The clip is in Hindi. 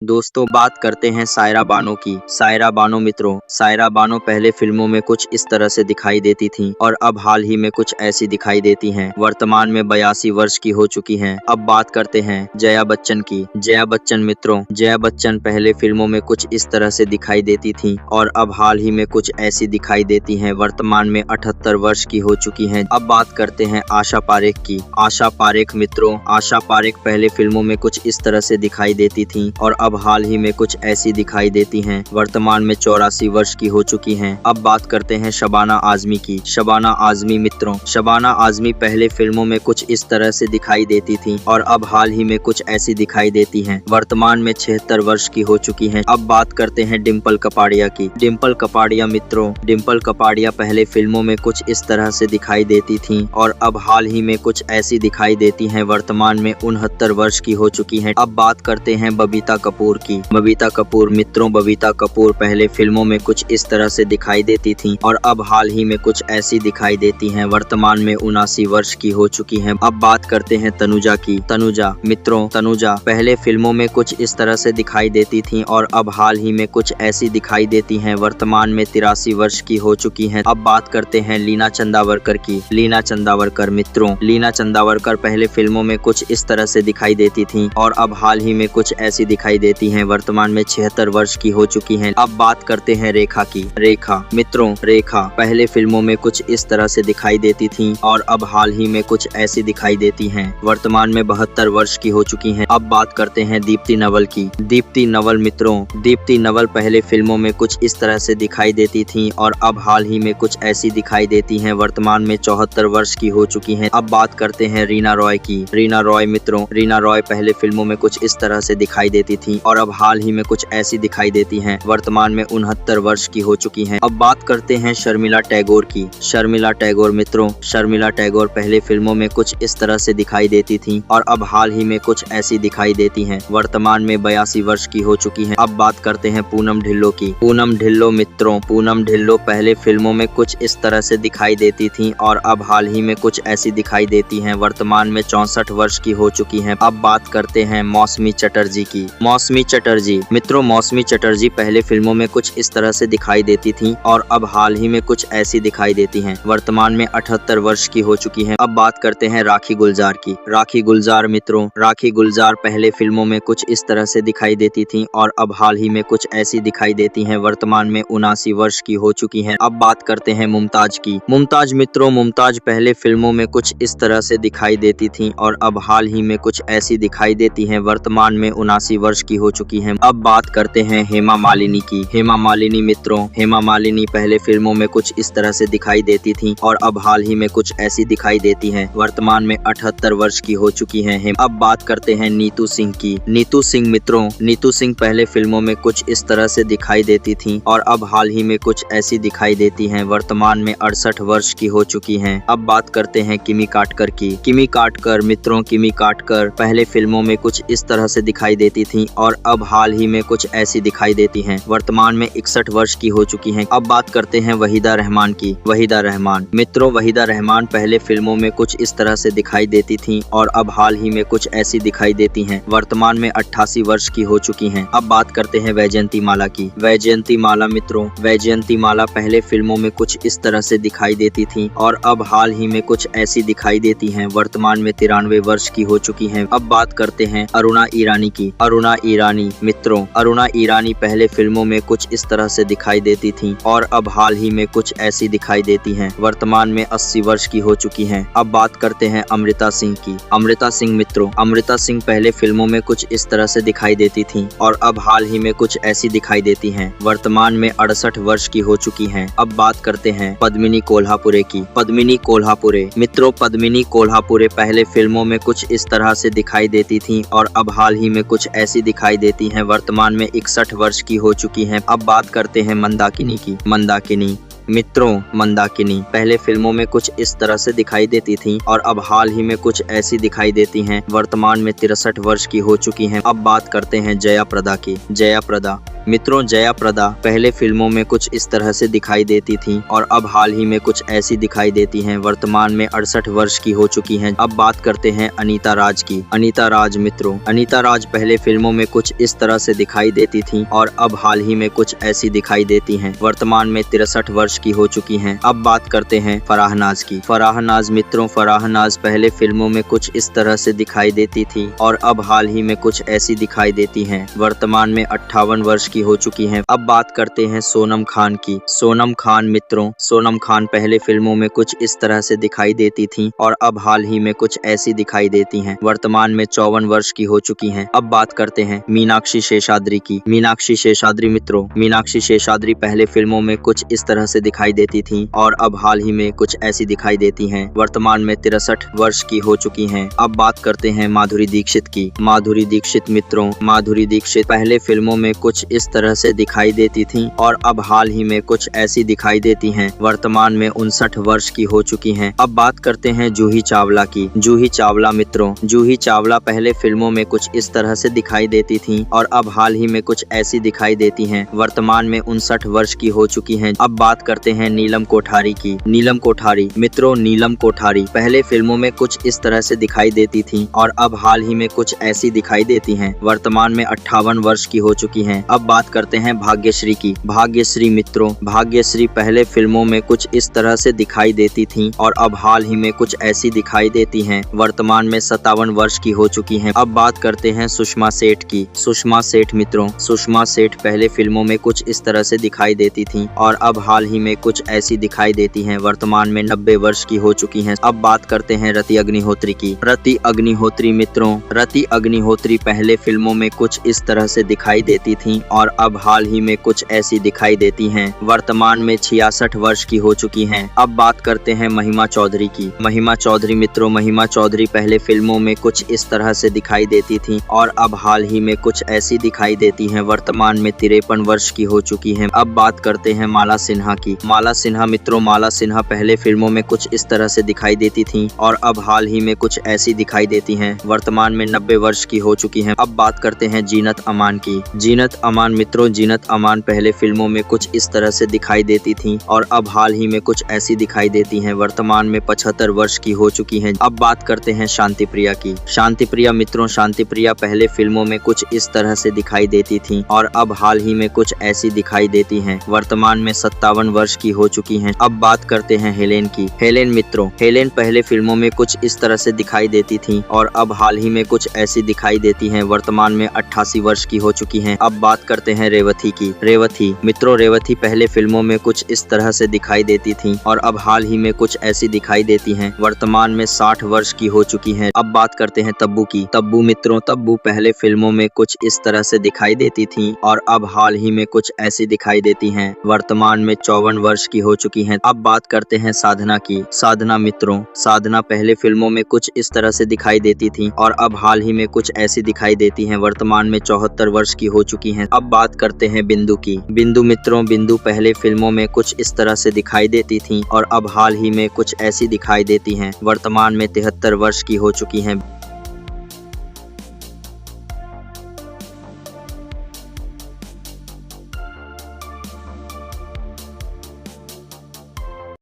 दोस्तों बात करते हैं सायरा बानो की। सायरा बानो मित्रों, सायरा बानो पहले फिल्मों में कुछ इस तरह से दिखाई देती थीं और अब हाल ही में कुछ ऐसी दिखाई देती हैं। वर्तमान में 82 वर्ष की हो चुकी हैं। अब बात करते हैं जया बच्चन की। जया बच्चन मित्रों, जया बच्चन पहले फिल्मों में कुछ इस तरह से दिखाई देती थीं और अब हाल ही में कुछ ऐसी दिखाई देती हैं। वर्तमान में 78 वर्ष की हो चुकी हैं। अब बात करते हैं आशा पारेख की। आशा पारेख मित्रों, आशा पारेख पहले फिल्मों में कुछ इस तरह से दिखाई देती थीं और अब हाल ही में कुछ ऐसी दिखाई देती हैं। वर्तमान में 84 वर्ष की हो चुकी हैं। अब बात करते हैं शबाना आजमी की। शबाना आजमी मित्रों, शबाना आजमी पहले फिल्मों में कुछ इस तरह से दिखाई देती थीं और अब हाल ही में कुछ ऐसी दिखाई देती हैं। वर्तमान में 76 वर्ष की हो चुकी हैं। अब बात करते हैं डिम्पल कपाड़िया की। डिम्पल कपाड़िया मित्रों, डिम्पल कपाड़िया पहले फिल्मों में कुछ इस तरह से दिखाई देती थीं और अब हाल ही में कुछ ऐसी दिखाई देती हैं। वर्तमान में 69 वर्ष की हो चुकी हैं। अब बात करते हैं बबीता कपूर की। बबीता कपूर मित्रों, बबीता कपूर पहले फिल्मों में कुछ इस तरह से दिखाई देती थीं और अब हाल ही में कुछ ऐसी दिखाई देती हैं। वर्तमान में 79 वर्ष की हो चुकी हैं। अब बात करते हैं तनुजा की। तनुजा मित्रों, तनुजा पहले फिल्मों में कुछ इस तरह से दिखाई देती थीं और अब हाल ही में कुछ ऐसी दिखाई देती हैं। वर्तमान में 83 वर्ष की हो चुकी हैं। अब बात करते हैं लीना चंदावरकर की। लीना चंदावरकर मित्रों, लीना चंदावरकर पहले फिल्मों में कुछ इस तरह से दिखाई देती थीं और अब हाल ही में कुछ ऐसी दिखाई देती हैं। वर्तमान में 76 वर्ष की हो चुकी हैं। अब बात करते हैं रेखा की। रेखा मित्रों, रेखा पहले फिल्मों में कुछ इस तरह से दिखाई देती थीं और अब हाल ही में कुछ ऐसी दिखाई देती हैं। वर्तमान में 72 वर्ष की हो चुकी हैं। अब बात करते हैं दीप्ति नवल की। दीप्ति नवल मित्रों, दीप्ति नवल पहले फिल्मों में कुछ इस तरह से दिखाई देती थीं और अब हाल ही में कुछ ऐसी दिखाई देती हैं। वर्तमान में 74 वर्ष की हो चुकी हैं। अब बात करते हैं रीना रॉय की। रीना रॉय मित्रों, रीना रॉय पहले फिल्मों में कुछ इस तरह से दिखाई देती थीं और अब हाल ही में कुछ ऐसी दिखाई देती हैं। वर्तमान में 69 वर्ष की हो चुकी हैं। अब बात करते हैं शर्मिला टैगोर की। शर्मिला टैगोर मित्रों, शर्मिला टैगोर पहले फिल्मों में कुछ इस तरह से दिखाई देती थीं और अब हाल ही में कुछ ऐसी दिखाई देती हैं। वर्तमान में 82 वर्ष की हो चुकी हैं। अब बात करते हैं पूनम ढिल्लों की। पूनम ढिल्लों मित्रों, पूनम ढिल्लों पहले फिल्मों में कुछ इस तरह से दिखाई देती थीं और अब हाल ही में कुछ ऐसी दिखाई देती हैं। वर्तमान में 64 वर्ष की हो चुकी हैं। अब बात करते हैं मौसमी चटर्जी की। मौसमी चटर्जी मित्रों, मौसमी चटर्जी पहले फिल्मों में कुछ इस तरह से दिखाई देती थीं और अब हाल ही में कुछ ऐसी दिखाई देती हैं। वर्तमान में 78 वर्ष की हो चुकी हैं। अब बात करते हैं राखी गुलजार की। राखी गुलजार मित्रों, राखी गुलजार पहले फिल्मों में कुछ इस तरह से दिखाई देती थीं और अब हाल ही में कुछ ऐसी दिखाई देती हैं। वर्तमान में 79 वर्ष की हो चुकी हैं। अब बात करते हैं मुमताज की। मुमताज मित्रों, मुमताज पहले फिल्मों में कुछ इस तरह से दिखाई देती थीं और अब हाल ही में कुछ ऐसी दिखाई देती हैं। वर्तमान में 79 वर्ष की हो चुकी हैं। अब बात करते हैं हेमा मालिनी की। हेमा मालिनी मित्रों, हेमा मालिनी पहले फिल्मों में कुछ इस तरह से दिखाई देती थीं और अब हाल ही में कुछ ऐसी दिखाई देती हैं। वर्तमान में 78 वर्ष की हो चुकी हैं। अब बात करते हैं नीतू सिंह की। नीतू सिंह मित्रों, नीतू सिंह पहले फिल्मों में कुछ इस तरह से दिखाई देती थीं और अब हाल ही में कुछ ऐसी दिखाई देती हैं। वर्तमान में 68 वर्ष की हो चुकी हैं। अब बात करते हैं किमी काटकर की। किमी काटकर मित्रों, किमी काटकर पहले फिल्मों में कुछ इस तरह से दिखाई देती थीं और अब हाल ही में कुछ ऐसी दिखाई देती हैं। वर्तमान में 61 वर्ष की हो चुकी हैं। अब बात करते हैं वहीदा रहमान की। वहीदा रहमान मित्रों, वहीदा रहमान पहले फिल्मों में कुछ इस तरह से दिखाई देती थीं और अब हाल ही में कुछ ऐसी दिखाई देती हैं। वर्तमान में 88 वर्ष की हो चुकी हैं। अब बात करते हैं वैजयंती माला की। वैजयंती माला मित्रों, वैजयंती माला पहले फिल्मों में कुछ इस तरह से दिखाई देती थीं और अब हाल ही में कुछ ऐसी दिखाई देती हैं। वर्तमान में 93 वर्ष की हो चुकी हैं। अब बात करते हैं अरुणा ईरानी की। अरुणा ईरानी मित्रों, अरुणा ईरानी पहले फिल्मों में कुछ इस तरह से दिखाई देती थीं और अब हाल ही में कुछ ऐसी दिखाई देती हैं। वर्तमान में 80 वर्ष की हो चुकी हैं। अब बात करते हैं अमृता सिंह की। अमृता सिंह मित्रों, अमृता सिंह पहले फिल्मों में कुछ इस तरह से दिखाई देती थीं और अब हाल ही में कुछ ऐसी दिखाई देती हैं। वर्तमान में 68 वर्ष की हो चुकी हैं। अब बात करते हैं पद्मिनी कोल्हापुरे की। पद्मिनी कोल्हापुरे मित्रों, पद्मिनी कोल्हापुरे पहले फिल्मों में कुछ इस तरह से दिखाई देती थीं और अब हाल ही में कुछ ऐसी दिखाई देती हैं। वर्तमान में 61 वर्ष की हो चुकी हैं। अब बात करते हैं मंदाकिनी की। मंदाकिनी मित्रों, मंदाकिनी पहले फिल्मों में कुछ इस तरह से दिखाई देती थीं और अब हाल ही में कुछ ऐसी दिखाई देती हैं। वर्तमान में 63 वर्ष की हो चुकी हैं। अब बात करते हैं जया प्रदा की। जया प्रदा मित्रों, जया प्रदा पहले फिल्मों में कुछ इस तरह से दिखाई देती थीं और अब हाल ही में कुछ ऐसी दिखाई देती हैं। वर्तमान में 68 वर्ष की हो चुकी हैं। अब बात करते हैं अनीता राज की। अनीता राज मित्रों, अनीता राज पहले फिल्मों में कुछ इस तरह से दिखाई देती थीं और अब हाल ही में कुछ ऐसी दिखाई देती हैं। वर्तमान में 63 वर्ष की हो चुकी हैं। अब बात करते हैं फराह नाज की। फराह नाज मित्रों, फराह नाज पहले फिल्मों में कुछ इस तरह से दिखाई देती थी और अब हाल ही में कुछ ऐसी दिखाई देती हैं। वर्तमान में 58 वर्ष की हो चुकी हैं। अब बात करते हैं सोनम खान की। सोनम खान मित्रों, सोनम खान पहले फिल्मों में कुछ इस तरह से दिखाई देती थीं और अब हाल ही में कुछ ऐसी दिखाई देती हैं। वर्तमान में 54 वर्ष की हो चुकी हैं। अब बात करते हैं मीनाक्षी शेषाद्री की। मीनाक्षी शेषाद्री मित्रों, मीनाक्षी शेषाद्री पहले फिल्मों में कुछ इस तरह से दिखाई देती थीं और अब हाल ही में कुछ ऐसी दिखाई देती हैं। वर्तमान में 63 वर्ष की हो चुकी हैं। अब बात करते हैं माधुरी दीक्षित की। माधुरी दीक्षित मित्रों, माधुरी दीक्षित पहले फिल्मों में कुछ इस तरह से दिखाई देती थीं और अब हाल ही में कुछ ऐसी दिखाई देती हैं। वर्तमान में 59 वर्ष की हो चुकी हैं। अब बात करते हैं जूही चावला की। जूही चावला मित्रों, जूही चावला पहले फिल्मों में कुछ इस तरह से दिखाई देती थीं और अब हाल ही में कुछ ऐसी दिखाई देती हैं। वर्तमान में 59 वर्ष की हो चुकी हैं। अब बात करते हैं नीलम कोठारी की। नीलम कोठारी मित्रों, नीलम कोठारी पहले फिल्मों में कुछ इस तरह से दिखाई देती थीं और अब हाल ही में कुछ ऐसी दिखाई देती हैं। वर्तमान में 58 वर्ष की हो चुकी हैं। अब बात करते हैं भाग्यश्री की। भाग्यश्री मित्रों, भाग्यश्री पहले फिल्मों में कुछ इस तरह से दिखाई देती थीं और अब हाल ही में कुछ ऐसी दिखाई देती हैं। वर्तमान में 57 वर्ष की हो चुकी हैं। अब बात करते हैं सुषमा सेठ की। सुषमा सेठ मित्रों, सुषमा सेठ पहले फिल्मों में कुछ इस तरह से दिखाई देती थीं और अब हाल ही में कुछ ऐसी दिखाई देती हैं। वर्तमान में 90 वर्ष की हो चुकी हैं। अब बात करते हैं रति अग्निहोत्री की। रति अग्निहोत्री मित्रों, रति अग्निहोत्री पहले फिल्मों में कुछ इस तरह से दिखाई देती थीं और अब हाल ही में कुछ ऐसी दिखाई देती हैं। वर्तमान में 66 वर्ष की हो चुकी हैं। अब बात करते हैं महिमा चौधरी की। महिमा चौधरी मित्रों, महिमा चौधरी पहले फिल्मों में कुछ इस तरह से दिखाई देती थीं और अब हाल ही में कुछ ऐसी दिखाई देती हैं। वर्तमान में 53 वर्ष की हो चुकी हैं। अब बात करते हैं माला सिन्हा की। माला सिन्हा मित्रों, माला सिन्हा पहले फिल्मों में कुछ इस तरह से दिखाई देती थीं और अब हाल ही में कुछ ऐसी दिखाई देती हैं। वर्तमान में 90 वर्ष की हो चुकी हैं। अब बात करते हैं जीनत अमान की। जीनत अमान मित्रों, जीनत अमान पहले फिल्मों में कुछ इस तरह से दिखाई देती थीं और अब हाल ही में कुछ ऐसी दिखाई देती हैं। वर्तमान में 75 वर्ष की हो चुकी हैं। अब बात करते हैं शांति प्रिया की। शांति प्रिया मित्रों, शांति प्रिया पहले फिल्मों में कुछ इस तरह से दिखाई देती थीं और अब हाल ही में कुछ ऐसी दिखाई देती हैं। वर्तमान में 57 वर्ष की हो चुकी हैं। अब बात करते हैं हेलेन की। हेलेन मित्रों, हेलेन पहले फिल्मों में कुछ इस तरह से दिखाई देती थीं और अब हाल ही में कुछ ऐसी दिखाई देती हैं। वर्तमान में 88 वर्ष की हो चुकी हैं। अब बात करते हैं रेवती की। रेवती मित्रों, रेवती पहले फिल्मों में कुछ इस तरह से दिखाई देती थीं और अब हाल ही में कुछ ऐसी दिखाई देती हैं। वर्तमान में 60 वर्ष की हो चुकी हैं। अब बात करते हैं तब्बू की। तब्बू मित्रों, तब्बू पहले फिल्मों में कुछ इस तरह से दिखाई देती थीं और अब हाल ही में कुछ ऐसी दिखाई देती हैं। वर्तमान में 54 वर्ष की हो चुकी हैं। अब बात करते हैं साधना की। साधना मित्रों, साधना पहले फिल्मों में कुछ इस तरह से दिखाई देती थीं और अब हाल ही में कुछ ऐसी दिखाई देती हैं। वर्तमान में 74 वर्ष की हो चुकी हैं। अब बात करते हैं बिंदु की। बिंदु मित्रों, बिंदु पहले फिल्मों में कुछ इस तरह से दिखाई देती थीं और अब हाल ही में कुछ ऐसी दिखाई देती हैं। वर्तमान में 73 वर्ष की हो चुकी हैं।